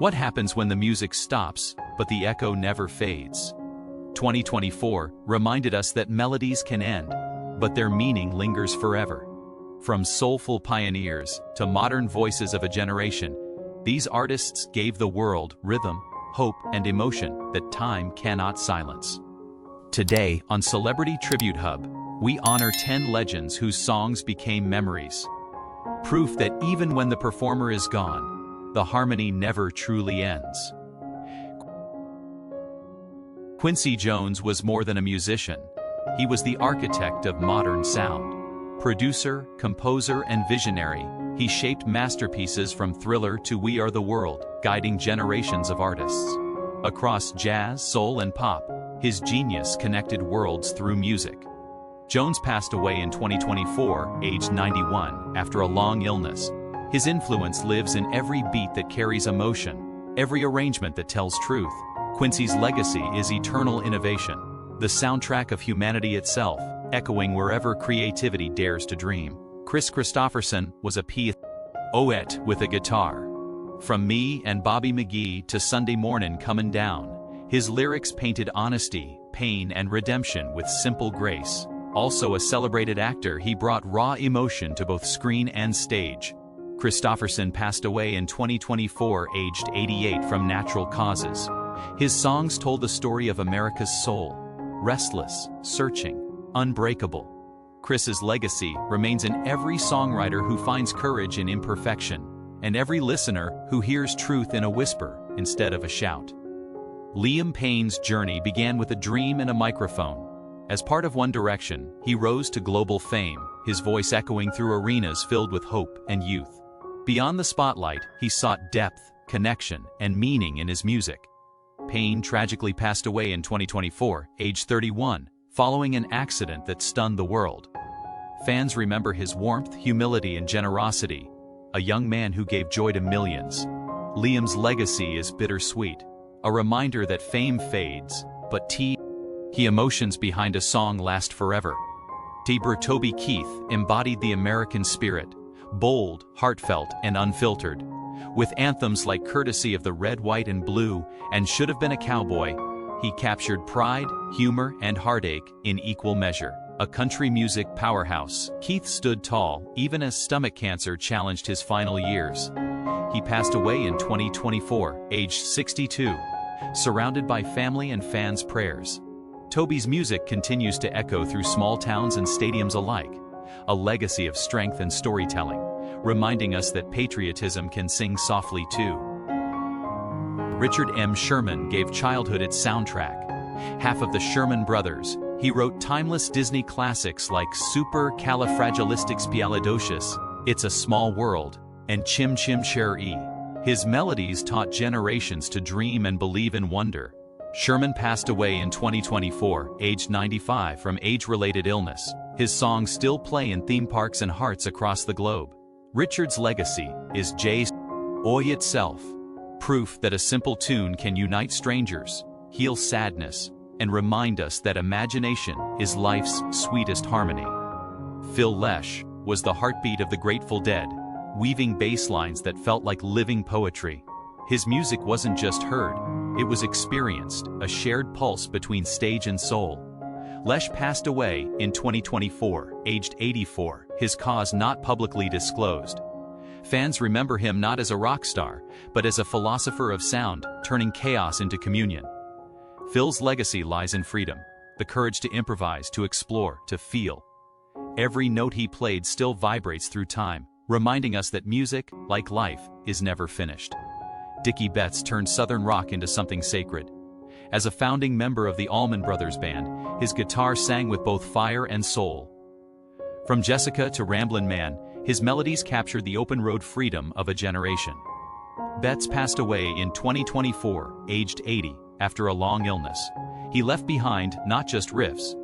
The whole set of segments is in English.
What happens when the music stops, but the echo never fades? 2024 reminded us that melodies can end, but their meaning lingers forever. From soulful pioneers to modern voices of a generation, these artists gave the world rhythm, hope, and emotion that time cannot silence. Today, on Celebrity Tribute Hub, we honor 10 legends whose songs became memories. Proof that even when the performer is gone, the harmony never truly ends. Quincy Jones was more than a musician. He was the architect of modern sound. Producer, composer, and visionary, he shaped masterpieces from Thriller to We Are the World, guiding generations of artists. Across jazz, soul, and pop, his genius connected worlds through music. Jones passed away in 2024, aged 91, after a long illness. His influence lives in every beat that carries emotion, every arrangement that tells truth. Quincy's legacy is eternal innovation, the soundtrack of humanity itself, echoing wherever creativity dares to dream. Kris Kristofferson was a poet with a guitar. From Me and Bobby McGee to Sunday Mornin' Comin' Down, his lyrics painted honesty, pain, and redemption with simple grace. Also a celebrated actor, he brought raw emotion to both screen and stage. Kristofferson passed away in 2024, aged 88, from natural causes. His songs told the story of America's soul, restless, searching, unbreakable. Chris's legacy remains in every songwriter who finds courage in imperfection, and every listener who hears truth in a whisper instead of a shout. Liam Payne's journey began with a dream and a microphone. As part of One Direction, he rose to global fame, his voice echoing through arenas filled with hope and youth. Beyond the spotlight, he sought depth, connection, and meaning in his music. Payne tragically passed away in 2024, aged 31, following an accident that stunned the world. Fans remember his warmth, humility, and generosity, a young man who gave joy to millions. Liam's legacy is bittersweet, a reminder that fame fades, but the emotions behind a song last forever. Toby Keith embodied the American spirit, bold, heartfelt, and unfiltered. With anthems like Courtesy of the Red, White, and Blue and Should Have Been a Cowboy, he captured pride, humor, and heartache in equal measure. A country music powerhouse, Keith stood tall even as stomach cancer challenged his final years. He passed away in 2024, aged 62, surrounded by family and fans' prayers. Toby's music continues to echo through small towns and stadiums alike, a legacy of strength and storytelling, reminding us that patriotism can sing softly too. Richard M. Sherman gave childhood its soundtrack. Half of the Sherman Brothers, he wrote timeless Disney classics like Supercalifragilisticexpialidocious, It's a Small World, and Chim Chim Cher-E. His melodies taught generations to dream and believe in wonder. Sherman passed away in 2024, aged 95, from age-related illness. His songs still play in theme parks and hearts across the globe. Richard's legacy is joy itself, proof that a simple tune can unite strangers, heal sadness, and remind us that imagination is life's sweetest harmony. Phil Lesh was the heartbeat of the Grateful Dead, weaving bass lines that felt like living poetry. His music wasn't just heard, it was experienced, a shared pulse between stage and soul. Lesh passed away in 2024, aged 84, his cause not publicly disclosed. Fans remember him not as a rock star, but as a philosopher of sound, turning chaos into communion. Phil's legacy lies in freedom, the courage to improvise, to explore, to feel. Every note he played still vibrates through time, reminding us that music, like life, is never finished. Dickie Betts turned Southern rock into something sacred. As a founding member of the Allman Brothers Band, his guitar sang with both fire and soul. From Jessica to Ramblin' Man, his melodies captured the open-road freedom of a generation. Betts passed away in 2024, aged 80, after a long illness. He left behind not just riffs,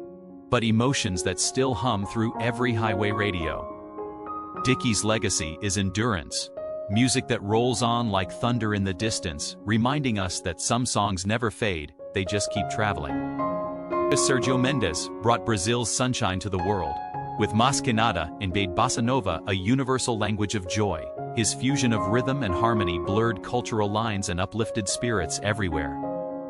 but emotions that still hum through every highway radio. Dickie's legacy is endurance, music that rolls on like thunder in the distance, reminding us that some songs never fade, they just keep traveling. Sergio Mendes brought Brazil's sunshine to the world. With Mas Que Nada, and made bossa nova a universal language of joy. His fusion of rhythm and harmony blurred cultural lines and uplifted spirits everywhere.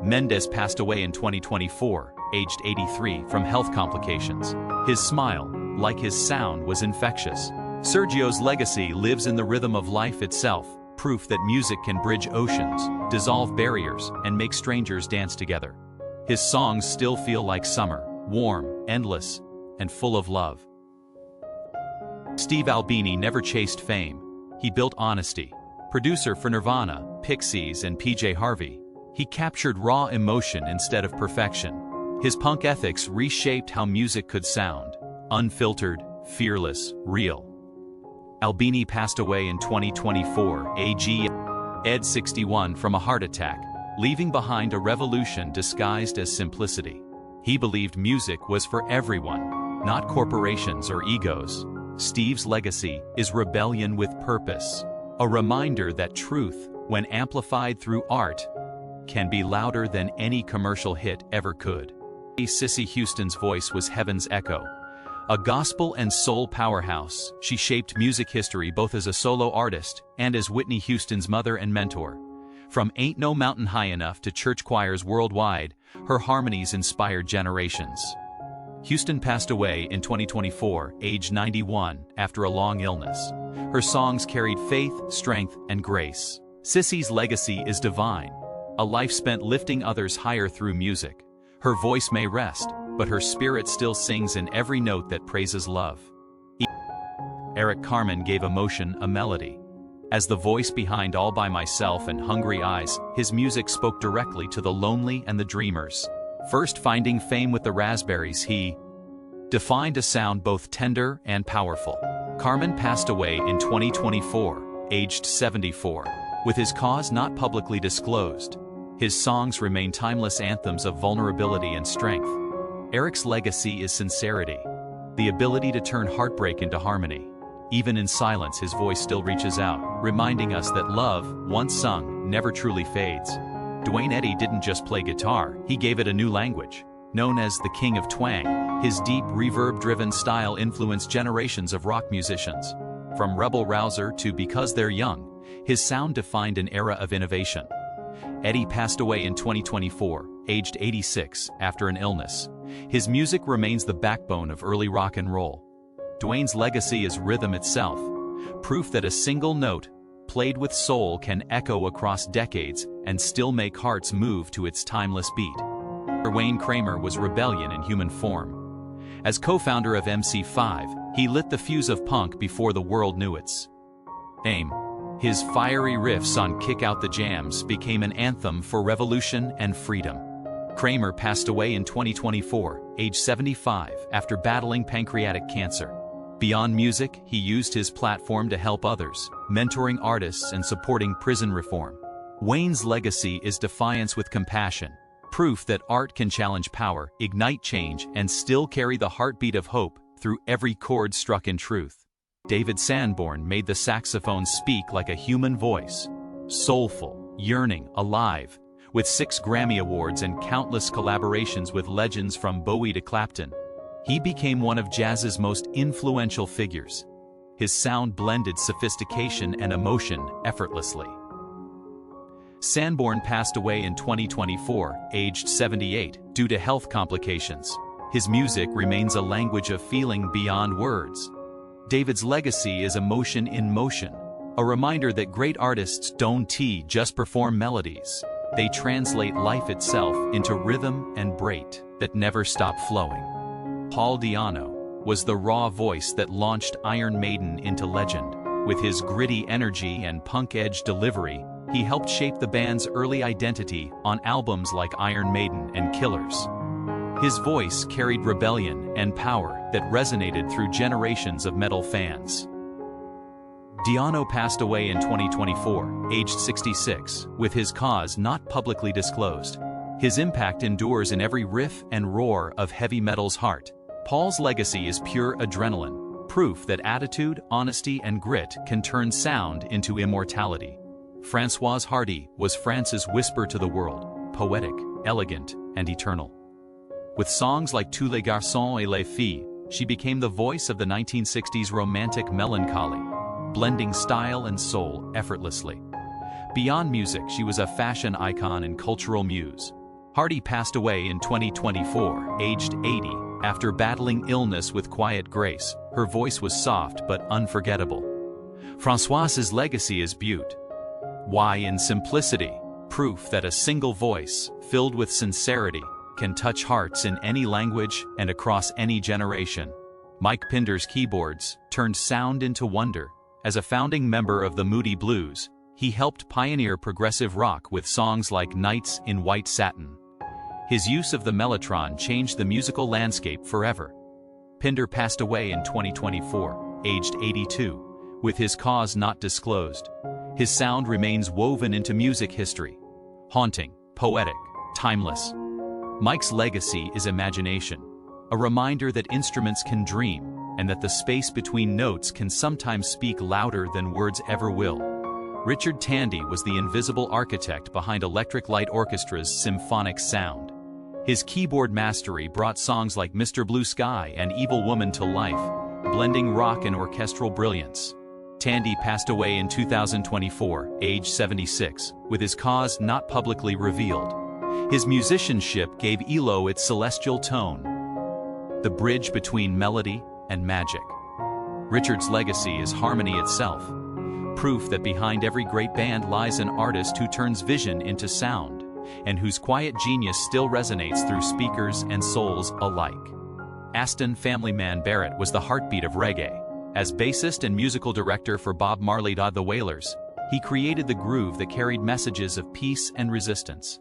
Mendes passed away in 2024, aged 83, from health complications. His smile, like his sound, was infectious. Sergio's legacy lives in the rhythm of life itself, proof that music can bridge oceans, dissolve barriers, and make strangers dance together. His songs still feel like summer, warm, endless, and full of love. Steve Albini never chased fame. He built honesty. Producer for Nirvana, Pixies, and PJ Harvey, he captured raw emotion instead of perfection. His punk ethics reshaped how music could sound: unfiltered, fearless, real. Albini passed away in 2024, aged 61, from a heart attack, leaving behind a revolution disguised as simplicity. He believed music was for everyone, not corporations or egos. Steve's legacy is rebellion with purpose, a reminder that truth, when amplified through art, can be louder than any commercial hit ever could. Cissy Houston's voice was heaven's echo. A gospel and soul powerhouse, she shaped music history both as a solo artist and as Whitney Houston's mother and mentor. From Ain't No Mountain High Enough to church choirs worldwide, her harmonies inspired generations. Houston passed away in 2024, aged 91, after a long illness. Her songs carried faith, strength, and grace. Cissy's legacy is divine, a life spent lifting others higher through music. Her voice may rest, but her spirit still sings in every note that praises love. Eric Carmen gave emotion a melody. As the voice behind All By Myself and Hungry Eyes, his music spoke directly to the lonely and the dreamers. First finding fame with the Raspberries, he defined a sound both tender and powerful. Carmen passed away in 2024, aged 74, with his cause not publicly disclosed. His songs remain timeless anthems of vulnerability and strength. Eric's legacy is sincerity, the ability to turn heartbreak into harmony. Even in silence, his voice still reaches out, reminding us that love, once sung, never truly fades. Duane Eddy didn't just play guitar, he gave it a new language. Known as the King of Twang, his deep, reverb-driven style influenced generations of rock musicians. From Rebel Rouser to Because They're Young, his sound defined an era of innovation. Eddy passed away in 2024, aged 86, after an illness. His music remains the backbone of early rock and roll. Duane's legacy is rhythm itself, proof that a single note, played with soul, can echo across decades and still make hearts move to its timeless beat. Wayne Kramer was rebellion in human form. As co-founder of MC5, he lit the fuse of punk before the world knew its name. His fiery riffs on Kick Out the Jams became an anthem for revolution and freedom. Kramer passed away in 2024, age 75, after battling pancreatic cancer. Beyond music, he used his platform to help others, mentoring artists and supporting prison reform. Wayne's legacy is defiance with compassion, proof that art can challenge power, ignite change, and still carry the heartbeat of hope through every chord struck in truth. David Sanborn made the saxophone speak like a human voice, soulful, yearning, alive. With 6 Grammy Awards and countless collaborations with legends from Bowie to Clapton, he became one of jazz's most influential figures. His sound blended sophistication and emotion effortlessly. Sanborn passed away in 2024, aged 78, due to health complications. His music remains a language of feeling beyond words. David's legacy is emotion in motion, a reminder that great artists don't just perform melodies. They translate life itself into rhythm and beat that never stop flowing. Paul Di'Anno was the raw voice that launched Iron Maiden into legend. With his gritty energy and punk-edge delivery, he helped shape the band's early identity on albums like Iron Maiden and Killers. His voice carried rebellion and power that resonated through generations of metal fans. Di'Anno passed away in 2024, aged 66, with his cause not publicly disclosed. His impact endures in every riff and roar of heavy metal's heart. Paul's legacy is pure adrenaline, proof that attitude, honesty, and grit can turn sound into immortality. Françoise Hardy was France's whisper to the world, poetic, elegant, and eternal. With songs like Tous les garçons et les filles, she became the voice of the 1960s romantic melancholy. blending style and soul effortlessly. Beyond music, she was a fashion icon and cultural muse. Hardy passed away in 2024, aged 80, after battling illness with quiet grace. Her voice was soft but unforgettable. Françoise's legacy is beaut. Why in simplicity? Proof that a single voice, filled with sincerity, can touch hearts in any language and across any generation. Mike Pinder's keyboards turned sound into wonder. As a founding member of the Moody Blues, he helped pioneer progressive rock with songs like Nights in White Satin. His use of the mellotron changed the musical landscape forever. Pinder passed away in 2024, aged 82, with his cause not disclosed. His sound remains woven into music history. Haunting, poetic, timeless. Mike's legacy is imagination, a reminder that instruments can dream, and that the space between notes can sometimes speak louder than words ever will. Richard Tandy was the invisible architect behind Electric Light Orchestra's symphonic sound. His keyboard mastery brought songs like Mr. Blue Sky and Evil Woman to life, blending rock and orchestral brilliance. Tandy passed away in 2024, age 76, with his cause not publicly revealed. His musicianship gave ELO its celestial tone, the bridge between melody and magic. Richard's legacy is harmony itself, proof that behind every great band lies an artist who turns vision into sound, and whose quiet genius still resonates through speakers and souls alike. Aston "Family Man" Barrett was the heartbeat of reggae. As bassist and musical director for Bob Marley's The Wailers, he created the groove that carried messages of peace and resistance.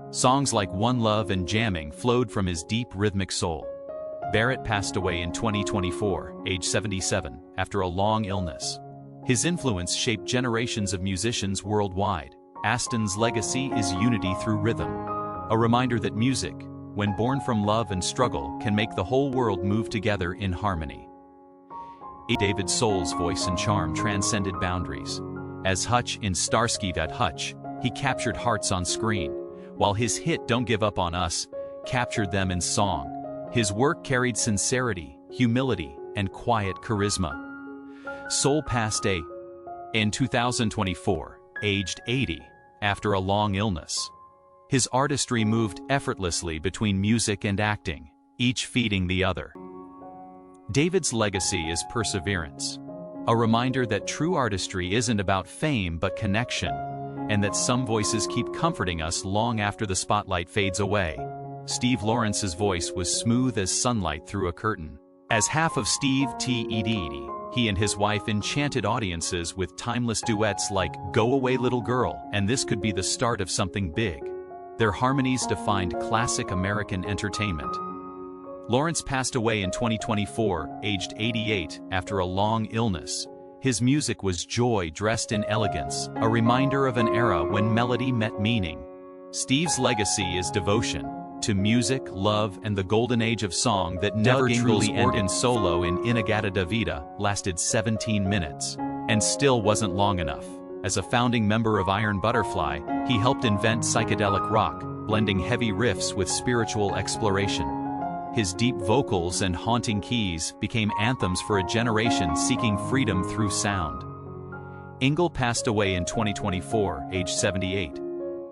Songs like One Love and Jamming flowed from his deep rhythmic soul. Barrett passed away in 2024, age 77, after a long illness. His influence shaped generations of musicians worldwide. Aston's legacy is unity through rhythm, a reminder that music, when born from love and struggle, can make the whole world move together in harmony. David Soul's voice and charm transcended boundaries. As Hutch in Starsky That Hutch, he captured hearts on screen, while his hit Don't Give Up on Us captured them in song. His work carried sincerity, humility, and quiet charisma. Soul passed away in 2024, aged 80, after a long illness. His artistry moved effortlessly between music and acting, each feeding the other. David's legacy is perseverance, a reminder that true artistry isn't about fame but connection, and that some voices keep comforting us long after the spotlight fades away. Steve Lawrence's voice was smooth as sunlight through a curtain. As half of Steve T.E.D., he and his wife enchanted audiences with timeless duets like Go Away Little Girl and This Could Be the Start of Something Big. Their harmonies defined classic American entertainment. Lawrence passed away in 2024, aged 88, after a long illness. His music was joy dressed in elegance, a reminder of an era when melody met meaning. Steve's legacy is devotion to music, love, and the golden age of song that never truly ended. Organ solo in Inagata da Vida lasted 17 minutes, and still wasn't long enough. As a founding member of Iron Butterfly, he helped invent psychedelic rock, blending heavy riffs with spiritual exploration. His deep vocals and haunting keys became anthems for a generation seeking freedom through sound. Ingle passed away in 2024, age 78.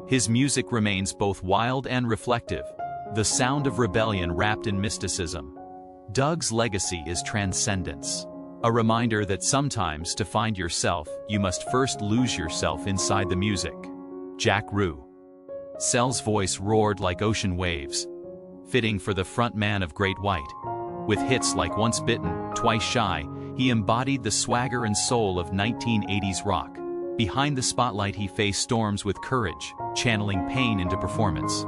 His music remains both wild and reflective, the sound of rebellion wrapped in mysticism. Doug's legacy is transcendence, a reminder that sometimes to find yourself, you must first lose yourself inside the music. Jack Rue. Cell's voice roared like ocean waves, fitting for the front man of Great White. With hits like Once Bitten, Twice Shy, he embodied the swagger and soul of 1980s rock. Behind the spotlight he faced storms with courage, channeling pain into performance.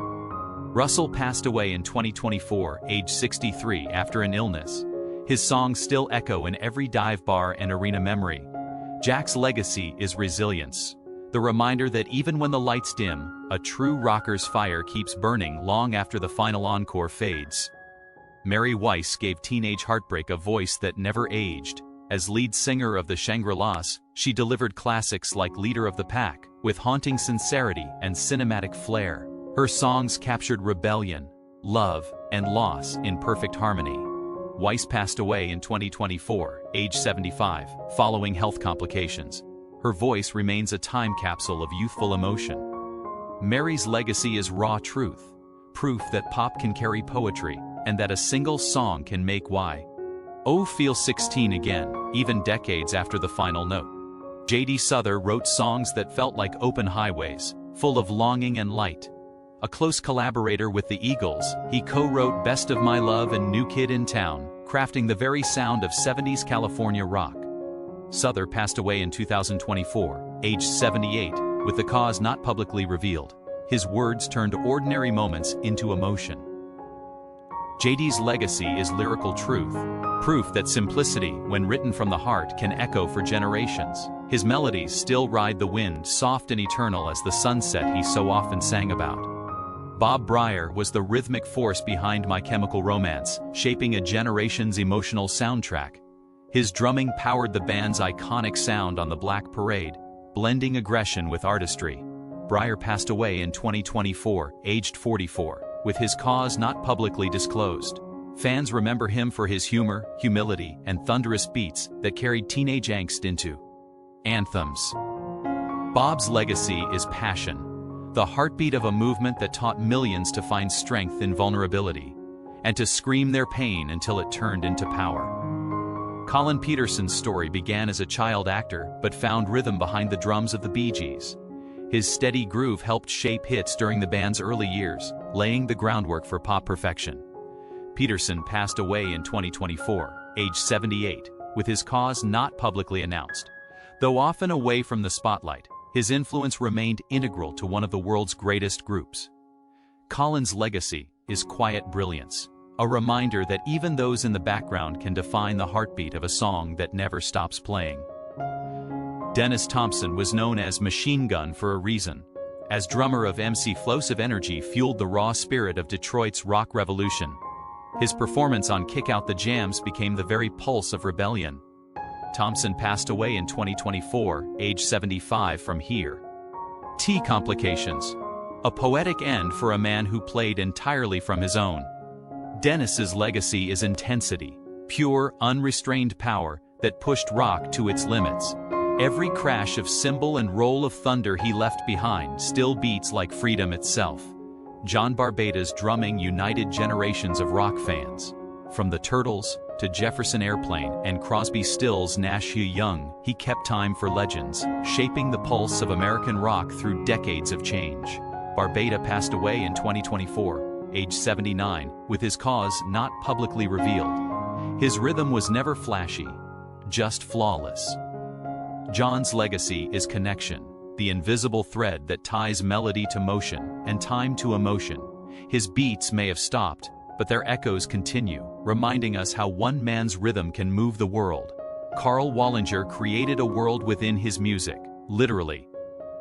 Russell passed away in 2024, age 63, after an illness. His songs still echo in every dive bar and arena memory. Jack's legacy is resilience, the reminder that even when the lights dim, a true rocker's fire keeps burning long after the final encore fades. Mary Weiss gave teenage heartbreak a voice that never aged. As lead singer of the Shangri-Las, she delivered classics like Leader of the Pack, with haunting sincerity and cinematic flair. Her songs captured rebellion, love, and loss in perfect harmony. Weiss passed away in 2024, age 75, following health complications. Her voice remains a time capsule of youthful emotion. Mary's legacy is raw truth, proof that pop can carry poetry, and that a single song can make y.o. feel 16 again, even decades after the final note. J.D. Souther wrote songs that felt like open highways, full of longing and light. A close collaborator with the Eagles, he co-wrote Best of My Love and New Kid in Town, crafting the very sound of 70s California rock. Souther passed away in 2024, aged 78, with the cause not publicly revealed. His words turned ordinary moments into emotion. JD's legacy is lyrical truth, proof that simplicity, when written from the heart, can echo for generations. His melodies still ride the wind, soft and eternal as the sunset he so often sang about. Bob Breyer was the rhythmic force behind My Chemical Romance, shaping a generation's emotional soundtrack. His drumming powered the band's iconic sound on the Black Parade, blending aggression with artistry. Breyer passed away in 2024, aged 44, with his cause not publicly disclosed. Fans remember him for his humor, humility, and thunderous beats that carried teenage angst into anthems. Bob's legacy is passion, the heartbeat of a movement that taught millions to find strength in vulnerability, and to scream their pain until it turned into power. Colin Peterson's story began as a child actor, but found rhythm behind the drums of the Bee Gees. His steady groove helped shape hits during the band's early years, laying the groundwork for pop perfection. Peterson passed away in 2024, age 78, with his cause not publicly announced. Though often away from the spotlight, his influence remained integral to one of the world's greatest groups. Colin's legacy is quiet brilliance, a reminder that even those in the background can define the heartbeat of a song that never stops playing. Dennis Thompson was known as Machine Gun for a reason. As drummer of MC Flowsive Energy fueled the raw spirit of Detroit's rock revolution. His performance on Kick Out the Jams became the very pulse of rebellion. Thompson passed away in 2024, age 75 from T complications. A poetic end for a man who played entirely from his own. Dennis's legacy is intensity, pure, unrestrained power that pushed rock to its limits. Every crash of cymbal and roll of thunder he left behind still beats like freedom itself. John Barbata's drumming united generations of rock fans. From the Turtles to Jefferson Airplane and Crosby Stills' Nash Young, he kept time for legends, shaping the pulse of American rock through decades of change. Barbata passed away in 2024, age 79, with his cause not publicly revealed. His rhythm was never flashy, just flawless. John's legacy is connection, the invisible thread that ties melody to motion and time to emotion. His beats may have stopped, but their echoes continue, reminding us how one man's rhythm can move the world. Carl Wallinger created a world within his music, literally.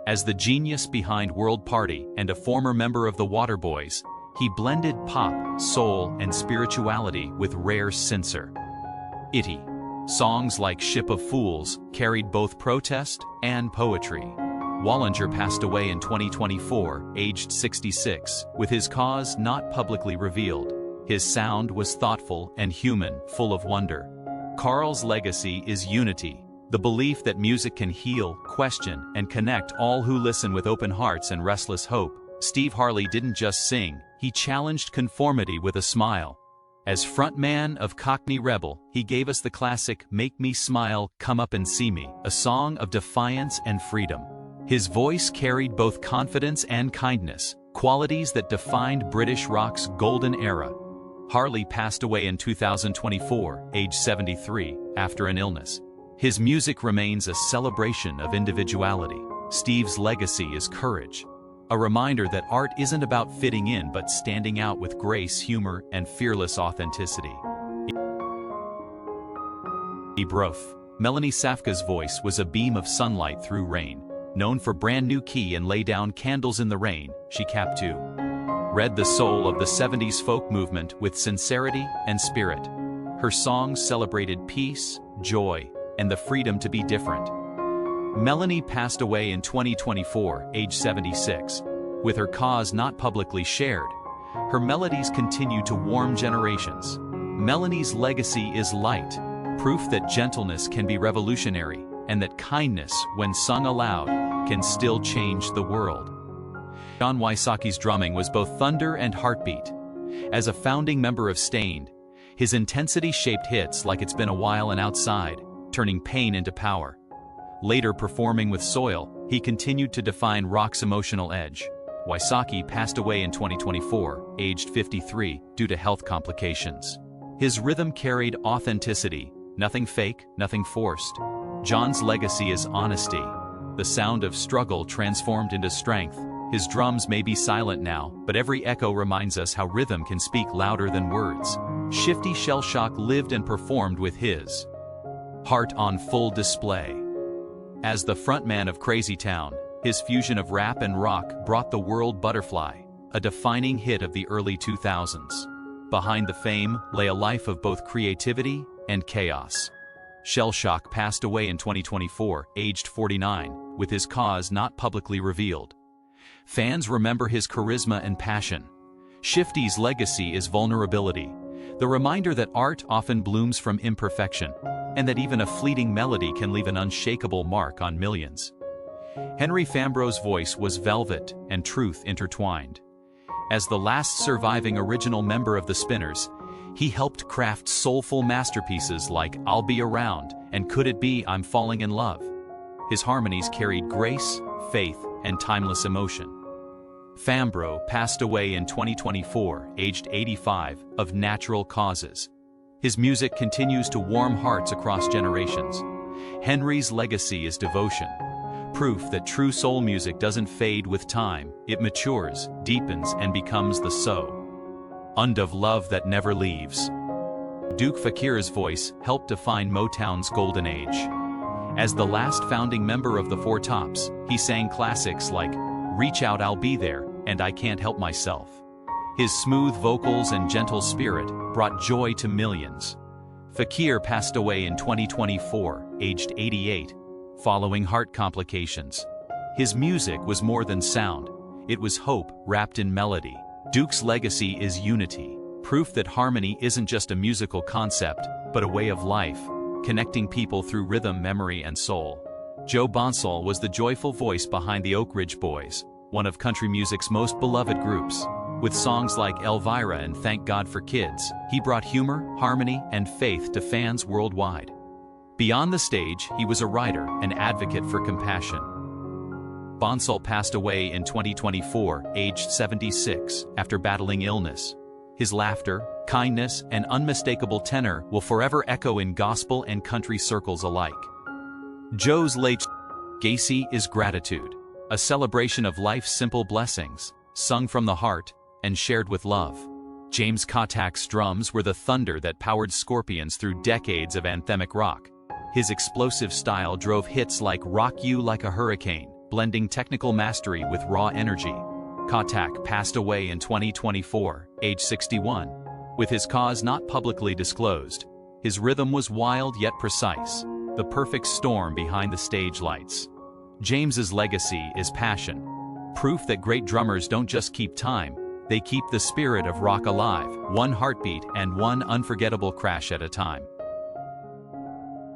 As the genius behind World Party and a former member of the Waterboys, he blended pop, soul, and spirituality with rare sincerity. Songs like Ship of Fools carried both protest and poetry. Wallinger passed away in 2024, aged 66, with his cause not publicly revealed. His sound was thoughtful and human, full of wonder. Carl's legacy is unity, the belief that music can heal, question, and connect all who listen with open hearts and restless hope. Steve Harley didn't just sing, he challenged conformity with a smile. As frontman of Cockney Rebel, he gave us the classic Make Me Smile, Come Up and See Me, a song of defiance and freedom. His voice carried both confidence and kindness, qualities that defined British rock's golden era. Harley passed away in 2024, age 73, after an illness. His music remains a celebration of individuality. Steve's legacy is courage, a reminder that art isn't about fitting in but standing out with grace, humor, and fearless authenticity. Melanie Safka's voice was a beam of sunlight through rain. Known for Brand New Key and Lay Down Candles in the Rain, she read the soul of the 70s folk movement with sincerity and spirit. Her songs celebrated peace, joy, and the freedom to be different. Melanie passed away in 2024, age 76. With her cause not publicly shared, her melodies continue to warm generations. Melanie's legacy is light, proof that gentleness can be revolutionary, and that kindness, when sung aloud, can still change the world. John Wysaki's drumming was both thunder and heartbeat. As a founding member of Staind, his intensity shaped hits like It's Been a While and Outside, turning pain into power. Later performing with Soil, he continued to define rock's emotional edge. Wysaki passed away in 2024, aged 53, due to health complications. His rhythm carried authenticity, nothing fake, nothing forced. John's legacy is honesty. The sound of struggle transformed into strength. His drums may be silent now, but every echo reminds us how rhythm can speak louder than words. Shifty Shellshock lived and performed with his heart on full display. As the frontman of Crazy Town, his fusion of rap and rock brought the world Butterfly, a defining hit of the early 2000s. Behind the fame lay a life of both creativity and chaos. Shellshock passed away in 2024, aged 49, with his cause not publicly revealed. Fans remember his charisma and passion. Shifty's legacy is vulnerability, the reminder that art often blooms from imperfection, and that even a fleeting melody can leave an unshakable mark on millions. Henry Fambro's voice was velvet and truth intertwined. As the last surviving original member of the Spinners, he helped craft soulful masterpieces like I'll Be Around and Could It Be I'm Falling in Love. His harmonies carried grace, faith, and timeless emotion. Fambro passed away in 2024, aged 85, of natural causes. His music continues to warm hearts across generations. Henry's legacy is devotion, proof that true soul music doesn't fade with time, it matures, deepens, and becomes the sound of love that never leaves. Duke Fakir's voice helped define Motown's golden age. As the last founding member of the Four Tops, he sang classics like Reach Out, I'll Be There, and I Can't Help Myself. His smooth vocals and gentle spirit brought joy to millions. Fakir passed away in 2024, aged 88, following heart complications. His music was more than sound, it was hope wrapped in melody. Duke's legacy is unity, proof that harmony isn't just a musical concept, but a way of life, connecting people through rhythm, memory, and soul. Joe Bonsall was the joyful voice behind the Oak Ridge Boys, one of country music's most beloved groups. With songs like Elvira and Thank God for Kids, he brought humor, harmony, and faith to fans worldwide. Beyond the stage, he was a writer, an advocate for compassion. Bonsall passed away in 2024, aged 76, after battling illness. His laughter, kindness, and unmistakable tenor will forever echo in gospel and country circles alike. Joe's late legacy is gratitude, a celebration of life's simple blessings, sung from the heart and shared with love. James Kotak's drums were the thunder that powered Scorpions through decades of anthemic rock. His explosive style drove hits like Rock You Like a Hurricane, blending technical mastery with raw energy. Kotak passed away in 2024, age 61. With his cause not publicly disclosed, his rhythm was wild yet precise, the perfect storm behind the stage lights. James's legacy is passion, proof that great drummers don't just keep time, they keep the spirit of rock alive, one heartbeat and one unforgettable crash at a time.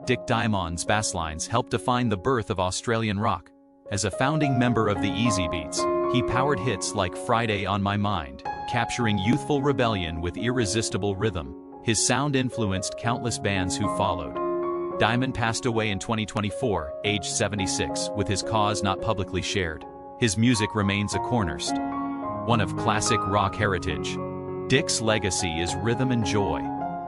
Dick Diamond's basslines helped define the birth of Australian rock. As a founding member of the Easy Beats, he powered hits like Friday on My Mind, capturing youthful rebellion with irresistible rhythm. His sound influenced countless bands who followed. Diamond passed away in 2024, aged 76, with his cause not publicly shared. His music remains a cornerstone, one of classic rock heritage. Dick's legacy is rhythm and joy,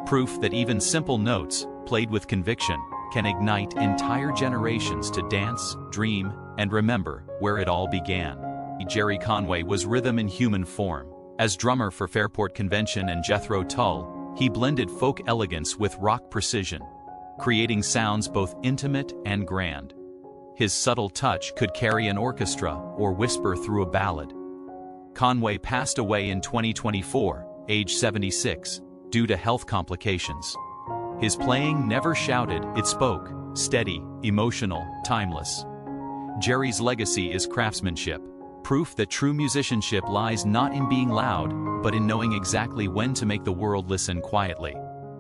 proof that even simple notes, played with conviction, can ignite entire generations to dance, dream, and remember where it all began. Jerry Conway was rhythm in human form. As drummer for Fairport Convention and Jethro Tull, he blended folk elegance with rock precision, creating sounds both intimate and grand. His subtle touch could carry an orchestra or whisper through a ballad. Conway passed away in 2024, age 76, due to health complications. His playing never shouted, it spoke, steady, emotional, timeless. Jerry's legacy is craftsmanship, proof that true musicianship lies not in being loud, but in knowing exactly when to make the world listen quietly.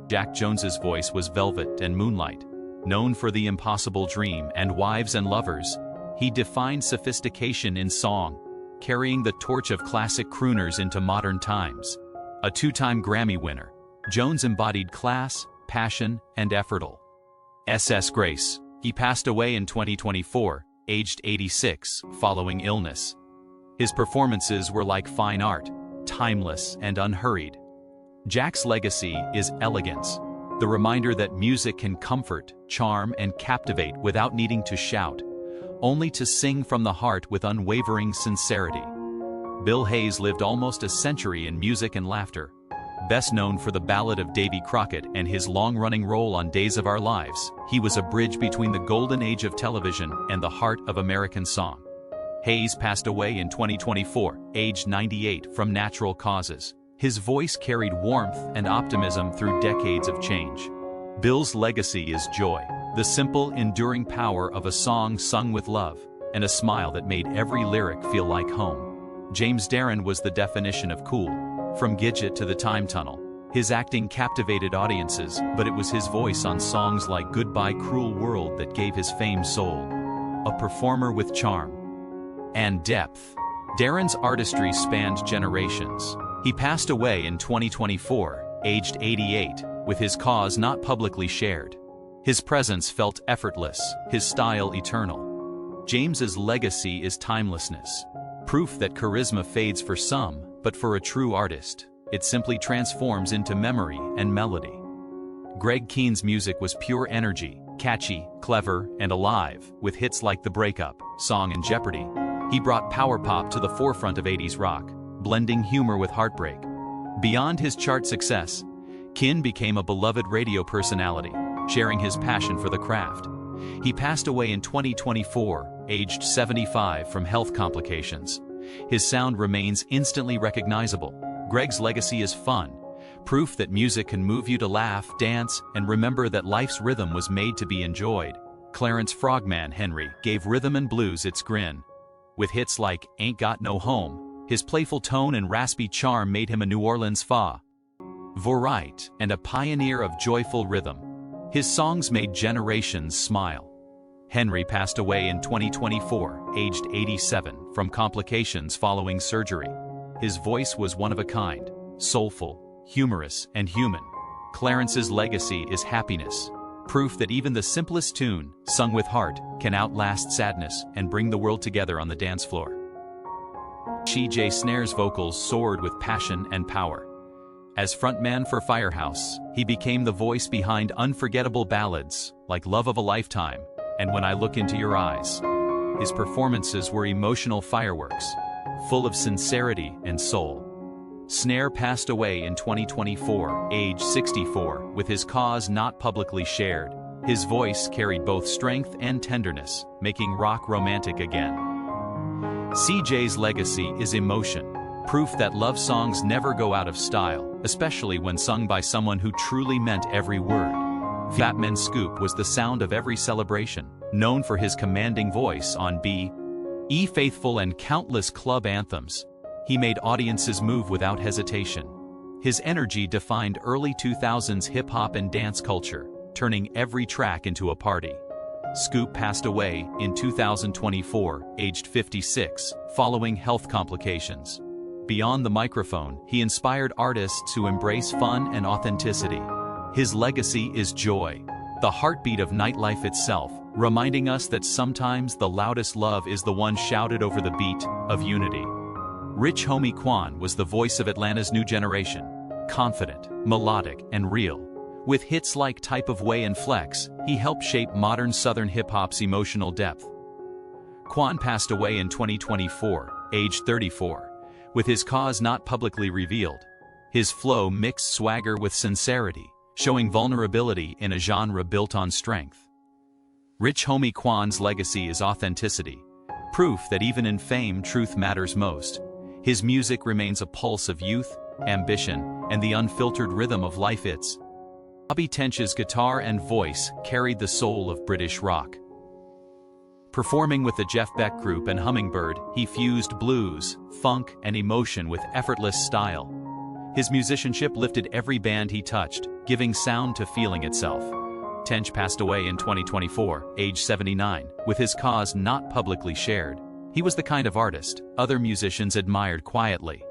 Jack Jones's voice was velvet and moonlight. Known for The Impossible Dream and Wives and Lovers, he defined sophistication in song, carrying the torch of classic crooners into modern times. A two-time Grammy winner, Jones embodied class, passion, and effortle. S.S. Grace. He passed away in 2024, aged 86, following illness. His performances were like fine art, timeless and unhurried. Jack's legacy is elegance, the reminder that music can comfort, charm, and captivate without needing to shout, only to sing from the heart with unwavering sincerity. Bill Hayes lived almost a century in music and laughter. Best known for the Ballad of Davy Crockett and his long-running role on Days of Our Lives, he was a bridge between the golden age of television and the heart of American song. Hayes passed away in 2024, aged 98, from natural causes. His voice carried warmth and optimism through decades of change. Bill's legacy is joy, the simple, enduring power of a song sung with love, and a smile that made every lyric feel like home. James Darren was the definition of cool. From Gidget to The Time Tunnel, his acting captivated audiences, but it was his voice on songs like Goodbye Cruel World that gave his fame soul. A performer with charm and depth, Darren's artistry spanned generations. He passed away in 2024, aged 88, with his cause not publicly shared. His presence felt effortless, his style eternal. James's legacy is timelessness, proof that charisma fades for some, but for a true artist, it simply transforms into memory and melody. Greg Keen's music was pure energy, catchy, clever, and alive, with hits like The Breakup, Song and Jeopardy. He brought power pop to the forefront of 80s rock, blending humor with heartbreak. Beyond his chart success, Keen became a beloved radio personality, sharing his passion for the craft. He passed away in 2024, aged 75, from health complications. His sound remains instantly recognizable. Greg's legacy is fun, proof that music can move you to laugh, dance, and remember that life's rhythm was made to be enjoyed. Clarence "Frogman" Henry gave rhythm and blues its grin. With hits like Ain't Got No Home, his playful tone and raspy charm made him a New Orleans favorite and a pioneer of joyful rhythm. His songs made generations smile. Henry passed away in 2024, aged 87, from complications following surgery. His voice was one of a kind, soulful, humorous, and human. Clarence's legacy is happiness, proof that even the simplest tune, sung with heart, can outlast sadness and bring the world together on the dance floor. J. Snare's vocals soared with passion and power. As frontman for Firehouse, he became the voice behind unforgettable ballads like Love of a Lifetime and When I Look Into Your Eyes. His performances were emotional fireworks, full of sincerity and soul. Snare passed away in 2024, age 64, with his cause not publicly shared. His voice carried both strength and tenderness, making rock romantic again. CJ's legacy is emotion, proof that love songs never go out of style, especially when sung by someone who truly meant every word. Fat Man Scoop was the sound of every celebration, known for his commanding voice on Be Faithful and countless club anthems. He made audiences move without hesitation. His energy defined early 2000s hip-hop and dance culture, turning every track into a party. Scoop passed away in 2024, aged 56, following health complications. Beyond the microphone, he inspired artists who embrace fun and authenticity. His legacy is joy, the heartbeat of nightlife itself, reminding us that sometimes the loudest love is the one shouted over the beat of unity. Rich Homie Quan was the voice of Atlanta's new generation, confident, melodic, and real. With hits like Type of Way and Flex, he helped shape modern Southern hip-hop's emotional depth. Quan passed away in 2024, aged 34, with his cause not publicly revealed. His flow mixed swagger with sincerity, showing vulnerability in a genre built on strength. Rich Homie Quan's legacy is authenticity, proof that even in fame, truth matters most. His music remains a pulse of youth, ambition, and the unfiltered rhythm of life. Bobby Tench's guitar and voice carried the soul of British rock. Performing with the Jeff Beck Group and Hummingbird, he fused blues, funk, and emotion with effortless style. His musicianship lifted every band he touched, giving sound to feeling itself. Tench passed away in 2024, age 79, with his cause not publicly shared. He was the kind of artist other musicians admired quietly.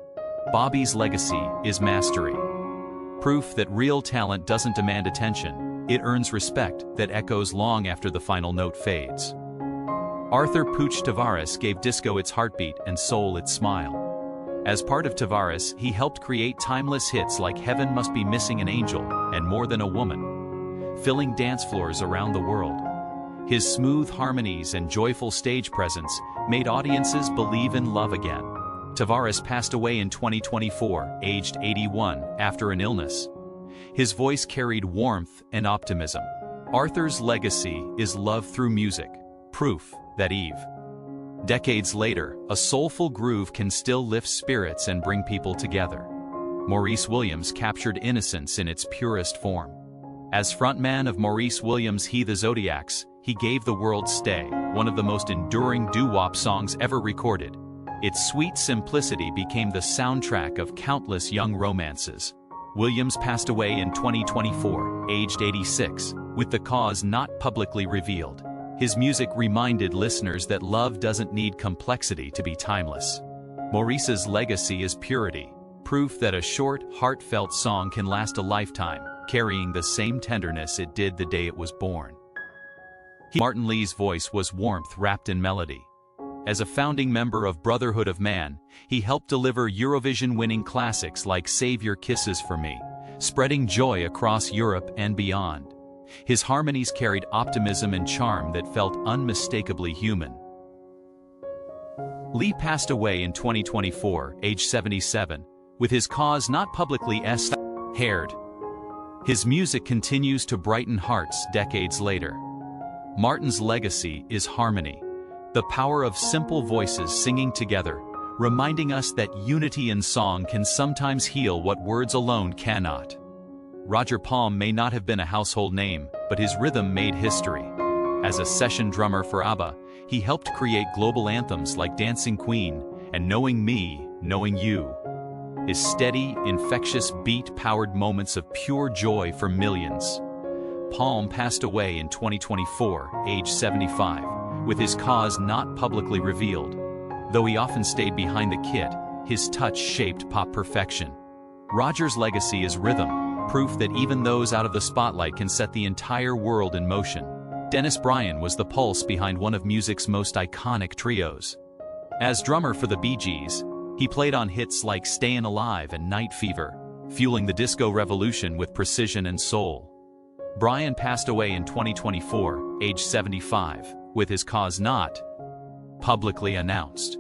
Bobby's legacy is mastery. Proof that real talent doesn't demand attention, it earns respect that echoes long after the final note fades. Arthur "Pooch" Tavares gave disco its heartbeat and soul its smile. As part of Tavares, he helped create timeless hits like Heaven Must Be Missing an Angel and More Than a Woman, filling dance floors around the world. His smooth harmonies and joyful stage presence made audiences believe in love again. Tavares passed away in 2024, aged 81, after an illness. His voice carried warmth and optimism. Arthur's legacy is love through music, proof that decades later, a soulful groove can still lift spirits and bring people together. Maurice Williams captured innocence in its purest form. As frontman of Maurice Williams' He the Zodiacs, he gave the world Stay, one of the most enduring doo-wop songs ever recorded. Its sweet simplicity became the soundtrack of countless young romances. Williams passed away in 2024, aged 86, with the cause not publicly revealed. His music reminded listeners that love doesn't need complexity to be timeless. Maurice's legacy is purity, proof that a short, heartfelt song can last a lifetime, carrying the same tenderness it did the day it was born. Martin Lee's voice was warmth wrapped in melody. As a founding member of Brotherhood of Man, he helped deliver Eurovision-winning classics like Save Your Kisses for Me, spreading joy across Europe and beyond. His harmonies carried optimism and charm that felt unmistakably human. Lee passed away in 2024, age 77, with his cause not publicly aired. His music continues to brighten hearts decades later. Martin's legacy is harmony, the power of simple voices singing together, reminding us that unity in song can sometimes heal what words alone cannot. Roger Palm may not have been a household name, but his rhythm made history. As a session drummer for ABBA, he helped create global anthems like Dancing Queen and Knowing Me, Knowing You. His steady, infectious beat powered moments of pure joy for millions. Palm passed away in 2024, age 75, with his cause not publicly revealed. Though he often stayed behind the kit, his touch shaped pop perfection. Roger's legacy is rhythm, proof that even those out of the spotlight can set the entire world in motion. Dennis Bryan was the pulse behind one of music's most iconic trios. As drummer for the Bee Gees, he played on hits like Stayin' Alive and Night Fever, fueling the disco revolution with precision and soul. Bryan passed away in 2024, age 75, with his cause not publicly announced.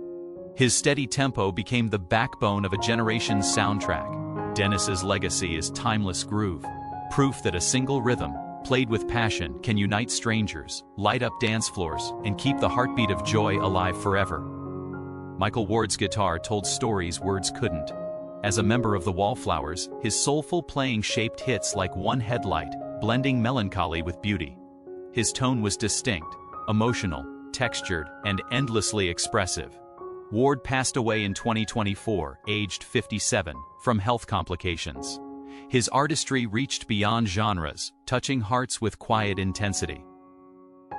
His steady tempo became the backbone of a generation's soundtrack. Dennis's legacy is timeless groove, proof that a single rhythm, played with passion, can unite strangers, light up dance floors, and keep the heartbeat of joy alive forever. Michael Ward's guitar told stories words couldn't. As a member of the Wallflowers, his soulful playing shaped hits like One Headlight, blending melancholy with beauty. His tone was distinct, emotional, textured, and endlessly expressive. Ward passed away in 2024, aged 57, from health complications. His artistry reached beyond genres, touching hearts with quiet intensity.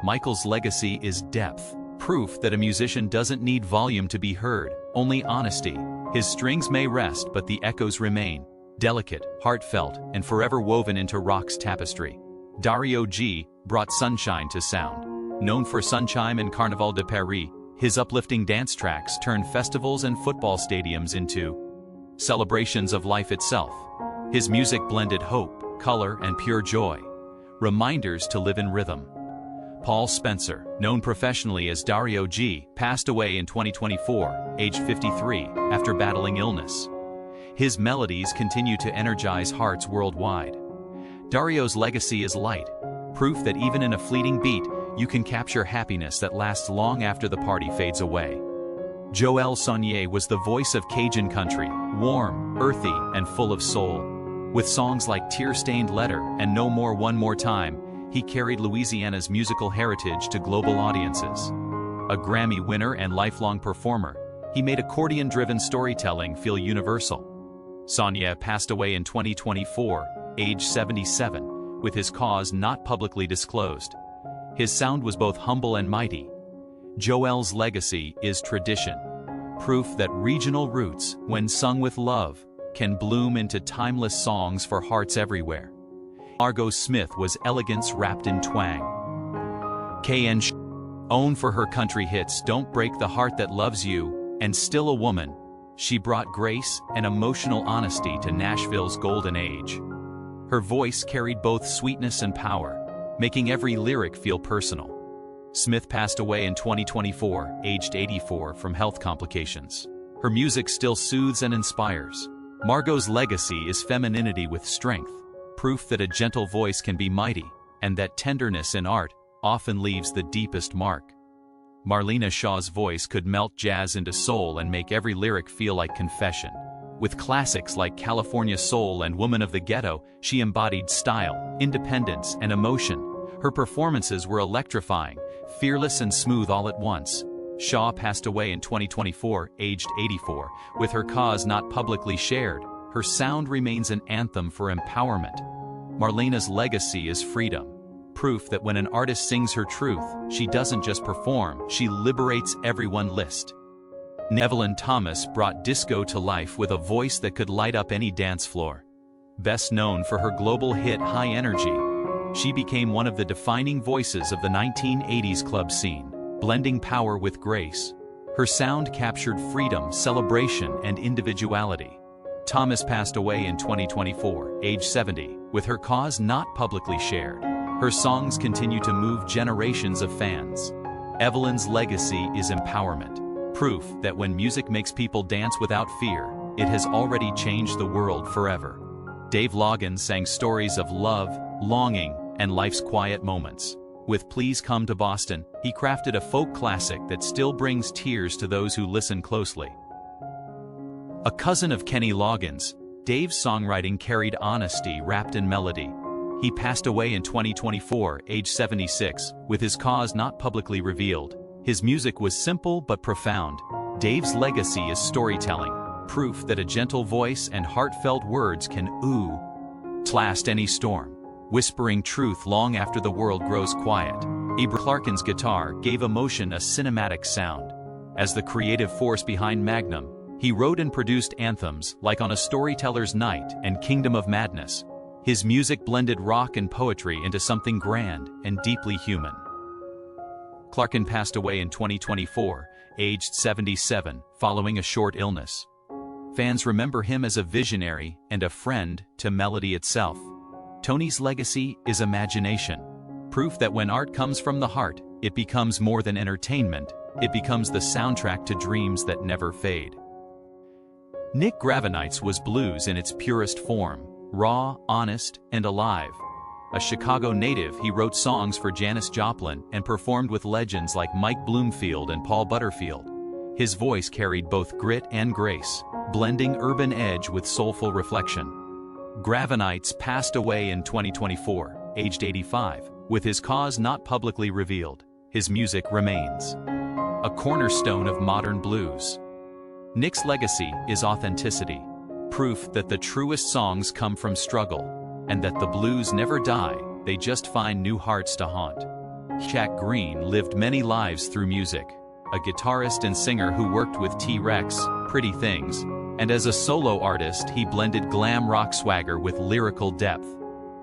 Michael's legacy is depth, proof that a musician doesn't need volume to be heard, only honesty. His strings may rest, but the echoes remain, delicate, heartfelt, and forever woven into rock's tapestry. Dario G. brought sunshine to sound. Known for Sunshine and Carnaval de Paris, his uplifting dance tracks turned festivals and football stadiums into celebrations of life itself. His music blended hope, color, and pure joy, reminders to live in rhythm. Paul Spencer, known professionally as Dario G., passed away in 2024, aged 53, after battling illness. His melodies continue to energize hearts worldwide. Dario's legacy is light, proof that even in a fleeting beat, you can capture happiness that lasts long after the party fades away. Joël Saunier was the voice of Cajun country, warm, earthy, and full of soul. With songs like Tear-Stained Letter and No More One More Time, he carried Louisiana's musical heritage to global audiences. A Grammy winner and lifelong performer, he made accordion-driven storytelling feel universal. Saunier passed away in 2024, age 77, with his cause not publicly disclosed. His sound was both humble and mighty. Joel's legacy is tradition, proof that regional roots, when sung with love, can bloom into timeless songs for hearts everywhere. Margot Smith was elegance wrapped in twang. Known for her country hits Don't Break the Heart That Loves You and Still a Woman, she brought grace and emotional honesty to Nashville's golden age. Her voice carried both sweetness and power, making every lyric feel personal. Smith passed away in 2024, aged 84, from health complications. Her music still soothes and inspires. Margot's legacy is femininity with strength, proof that a gentle voice can be mighty, and that tenderness in art often leaves the deepest mark. Marlena Shaw's voice could melt jazz into soul and make every lyric feel like confession. With classics like California Soul and Woman of the Ghetto, she embodied style, independence, and emotion. Her performances were electrifying, fearless and smooth all at once. Shaw passed away in 2024, aged 84, with her cause not publicly shared. Her sound remains an anthem for empowerment. Marlena's legacy is freedom, proof that when an artist sings her truth, she doesn't just perform, she liberates everyone listening. Evelyn Thomas brought disco to life with a voice that could light up any dance floor. Best known for her global hit High Energy, she became one of the defining voices of the 1980s club scene, blending power with grace. Her sound captured freedom, celebration, and individuality. Thomas passed away in 2024, age 70, with her cause not publicly shared. Her songs continue to move generations of fans. Evelyn's legacy is empowerment, proof that when music makes people dance without fear, it has already changed the world forever. Dave Loggins sang stories of love, longing, and life's quiet moments. With Please Come to Boston, he crafted a folk classic that still brings tears to those who listen closely. A cousin of Kenny Loggins, Dave's songwriting carried honesty wrapped in melody. He passed away in 2024, age 76, with his cause not publicly revealed. His music was simple but profound. Dave's legacy is storytelling, proof that a gentle voice and heartfelt words can outlast any storm, whispering truth long after the world grows quiet. Abraham Clarken's guitar gave emotion a cinematic sound. As the creative force behind Magnum, he wrote and produced anthems like On a Storyteller's Night and Kingdom of Madness. His music blended rock and poetry into something grand and deeply human. Clarken passed away in 2024, aged 77, following a short illness. Fans remember him as a visionary and a friend to melody itself. Tony's legacy is imagination, proof that when art comes from the heart, it becomes more than entertainment, it becomes the soundtrack to dreams that never fade. Nick Gravenites was blues in its purest form, raw, honest, and alive. A Chicago native, he wrote songs for Janis Joplin and performed with legends like Mike Bloomfield and Paul Butterfield. His voice carried both grit and grace, blending urban edge with soulful reflection. Gravenites passed away in 2024, aged 85, with his cause not publicly revealed. His music remains a cornerstone of modern blues. Nick's legacy is authenticity, proof that the truest songs come from struggle, and that the blues never die, they just find new hearts to haunt. Jack Green lived many lives through music, a guitarist and singer who worked with T-Rex, Pretty Things, and as a solo artist he blended glam rock swagger with lyrical depth.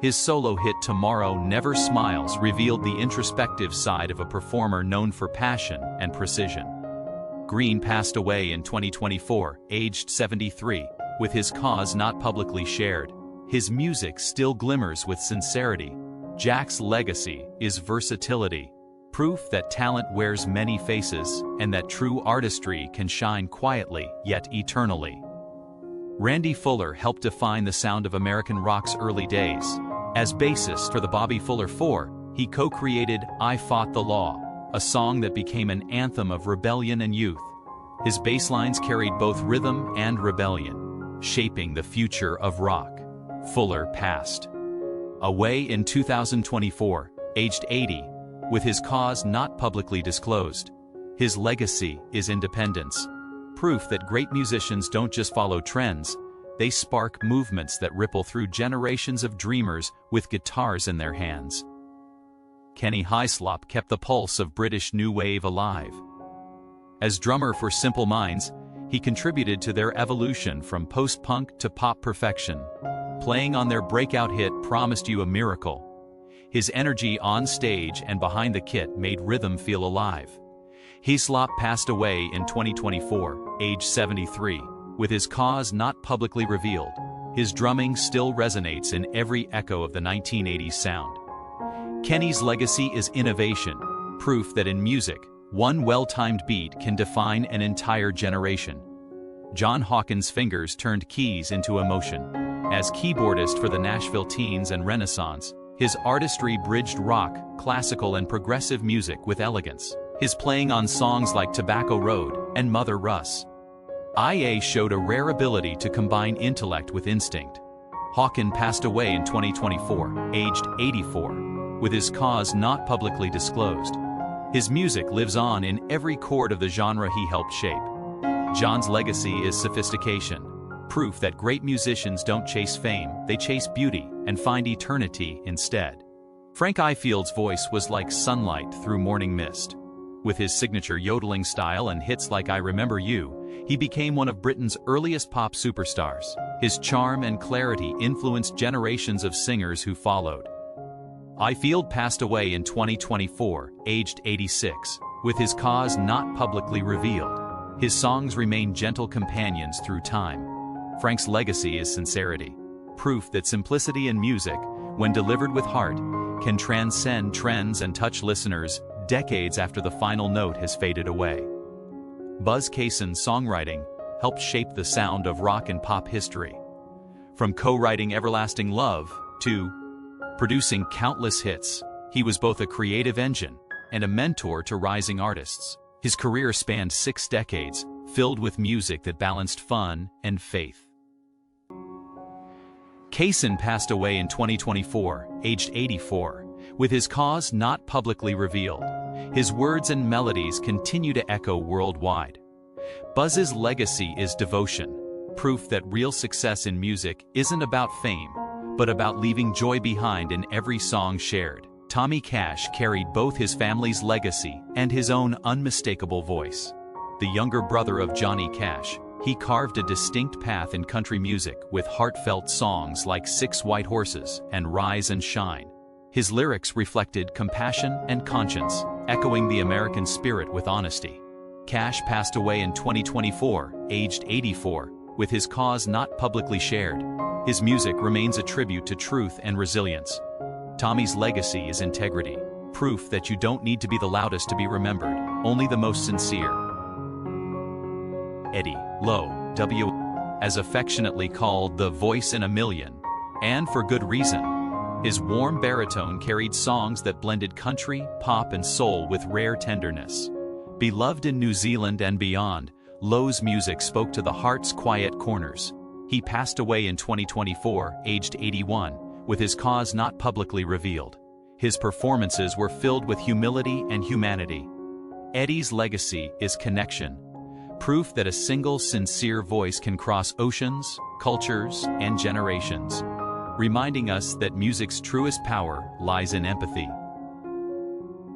His solo hit Tomorrow Never Smiles revealed the introspective side of a performer known for passion and precision. Green passed away in 2024, aged 73, with his cause not publicly shared. His music still glimmers with sincerity. Jack's legacy is versatility, proof that talent wears many faces and that true artistry can shine quietly yet eternally. Randy Fuller helped define the sound of American rock's early days. As bassist for the Bobby Fuller 4, he co-created I Fought the Law, a song that became an anthem of rebellion and youth. His bass lines carried both rhythm and rebellion, shaping the future of rock. Fuller passed away in 2024, aged 80, with his cause not publicly disclosed. His legacy is independence, proof that great musicians don't just follow trends, They spark movements that ripple through generations of dreamers with guitars in their hands. Kenny Hislop kept the pulse of British New Wave alive. As drummer for Simple Minds, he contributed to their evolution from post-punk to pop perfection. Playing on their breakout hit Promised You a Miracle, his energy on stage and behind the kit made rhythm feel alive. Hislop passed away in 2024, age 73, with his cause not publicly revealed. His drumming still resonates in every echo of the 1980s sound. Kenny's legacy is innovation, proof that in music, one well-timed beat can define an entire generation. John Hawkins' fingers turned keys into emotion. As keyboardist for the Nashville Teens and Renaissance, his artistry bridged rock, classical and progressive music with elegance. His playing on songs like Tobacco Road and Mother Russ. IA showed a rare ability to combine intellect with instinct. Hawkins passed away in 2024, aged 84, with his cause not publicly disclosed. His music lives on in every chord of the genre he helped shape. John's legacy is sophistication, proof that great musicians don't chase fame, they chase beauty and find eternity instead. Frank Ifield's voice was like sunlight through morning mist. With his signature yodeling style and hits like I Remember You, he became one of Britain's earliest pop superstars. His charm and clarity influenced generations of singers who followed. Ifield passed away in 2024, aged 86, with his cause not publicly revealed. His songs remain gentle companions through time. Frank's legacy is sincerity, proof that simplicity in music, when delivered with heart, can transcend trends and touch listeners decades after the final note has faded away. Buzz Cason's songwriting helped shape the sound of rock and pop history. From co-writing Everlasting Love to producing countless hits, he was both a creative engine and a mentor to rising artists. His career spanned 6 decades, filled with music that balanced fun and faith. Cason passed away in 2024, aged 84, with his cause not publicly revealed. His words and melodies continue to echo worldwide. Buzz's legacy is devotion, proof that real success in music isn't about fame, but about leaving joy behind in every song shared. Tommy Cash carried both his family's legacy and his own unmistakable voice. The younger brother of Johnny Cash, he carved a distinct path in country music with heartfelt songs like 6 White Horses and Rise and Shine. His lyrics reflected compassion and conscience, echoing the American spirit with honesty. Cash passed away in 2024, aged 84, with his cause not publicly shared. His music remains a tribute to truth and resilience. Tommy's legacy is integrity, proof that you don't need to be the loudest to be remembered, only the most sincere. Eddie Lowe, W. as affectionately called the voice in a million, and for good reason. His warm baritone carried songs that blended country, pop and soul with rare tenderness. Beloved in New Zealand and beyond, Lowe's music spoke to the heart's quiet corners. He passed away in 2024, aged 81, with his cause not publicly revealed. His performances were filled with humility and humanity. Eddie's legacy is connection, proof that a single sincere voice can cross oceans, cultures, and generations, reminding us that music's truest power lies in empathy.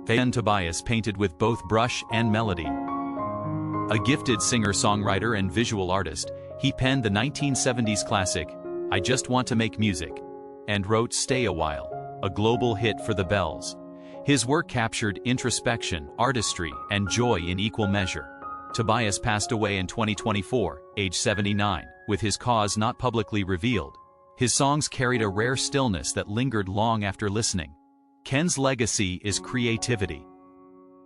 Tobias painted with both brush and melody. A gifted singer-songwriter and visual artist, he penned the 1970s classic, I Just Want to Make Music, and wrote Stay Awhile, a global hit for the Bells. His work captured introspection, artistry, and joy in equal measure. Tobias passed away in 2024, age 79, with his cause not publicly revealed. His songs carried a rare stillness that lingered long after listening. Ken's legacy is creativity,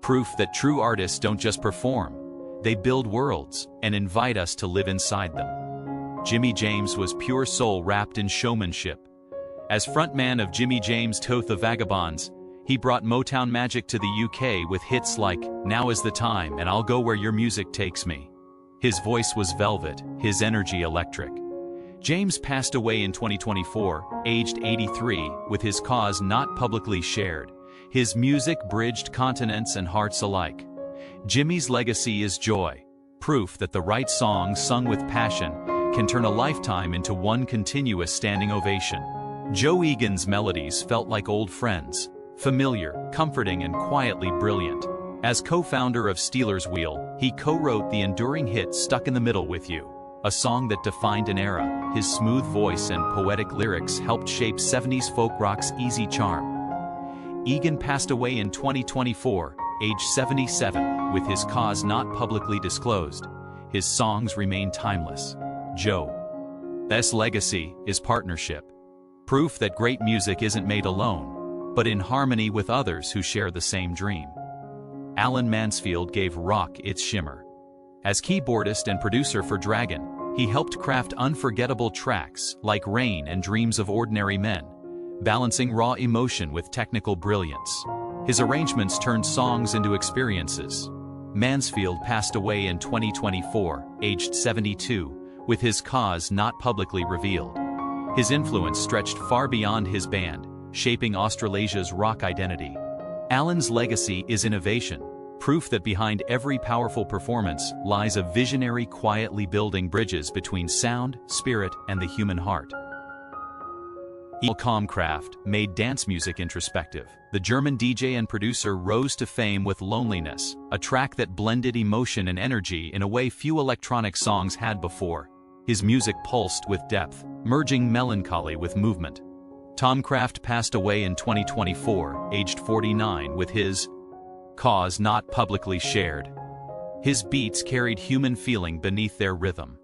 proof that true artists don't just perform, they build worlds and invite us to live inside them. Jimmy James was pure soul wrapped in showmanship. As frontman of Jimmy James The Vagabonds, he brought Motown magic to the UK with hits like Now Is the Time and I'll Go Where Your Music Takes Me. His voice was velvet, his energy electric. James passed away in 2024, aged 83, with his cause not publicly shared. His music bridged continents and hearts alike. Jimmy's legacy is joy, proof that the right song sung with passion can turn a lifetime into one continuous standing ovation. Joe Egan's melodies felt like old friends, familiar, comforting and quietly brilliant. As co-founder of Stealers Wheel, he co-wrote the enduring hit Stuck in the Middle with You, a song that defined an era. His smooth voice and poetic lyrics helped shape 70s folk rock's easy charm. Egan passed away in 2024, age 77, with his cause not publicly disclosed. His songs remain timeless. Joe's legacy is partnership. Proof that great music isn't made alone, but in harmony with others who share the same dream. Alan Mansfield gave rock its shimmer. As keyboardist and producer for Dragon, he helped craft unforgettable tracks like Rain and Dreams of Ordinary Men, balancing raw emotion with technical brilliance. His arrangements turned songs into experiences. Mansfield passed away in 2024, aged 72, with his cause not publicly revealed. His influence stretched far beyond his band, shaping Australasia's rock identity. Alan's legacy is innovation, proof that behind every powerful performance lies a visionary quietly building bridges between sound, spirit, and the human heart. Comcraft made dance music introspective. The German DJ and producer rose to fame with Loneliness, a track that blended emotion and energy in a way few electronic songs had before. His music pulsed with depth, merging melancholy with movement. Tomcraft passed away in 2024, aged 49, with his cause not publicly shared. His beats carried human feeling beneath their rhythm.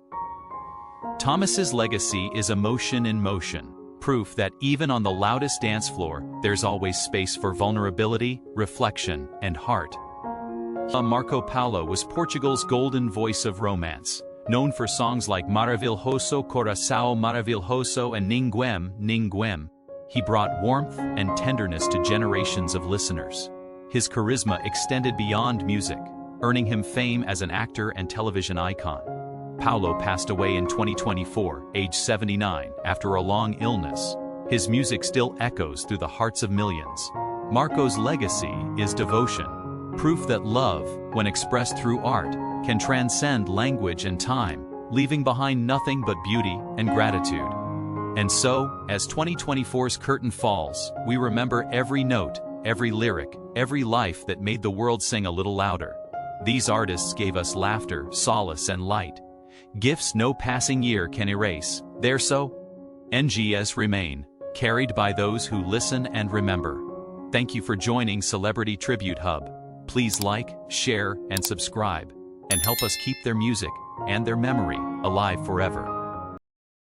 Thomas's legacy is emotion in motion, proof that even on the loudest dance floor, there's always space for vulnerability, reflection, and heart. Marco Paulo was Portugal's golden voice of romance, known for songs like Maravilhoso Coração Maravilhoso and Ninguém, Ninguém. He brought warmth and tenderness to generations of listeners. His charisma extended beyond music, earning him fame as an actor and television icon. Paulo passed away in 2024, age 79, after a long illness. His music still echoes through the hearts of millions. Marco's legacy is devotion, proof that love, when expressed through art, can transcend language and time, leaving behind nothing but beauty and gratitude. And so, as 2024's curtain falls, we remember every note, every lyric, every life that made the world sing a little louder. These artists gave us laughter, solace, and light. Gifts no passing year can erase. They're so NGS remain, carried by those who listen and remember. Thank you for joining Celebrity Tribute Hub. Please like, share, and subscribe, and help us keep their music and their memory alive forever.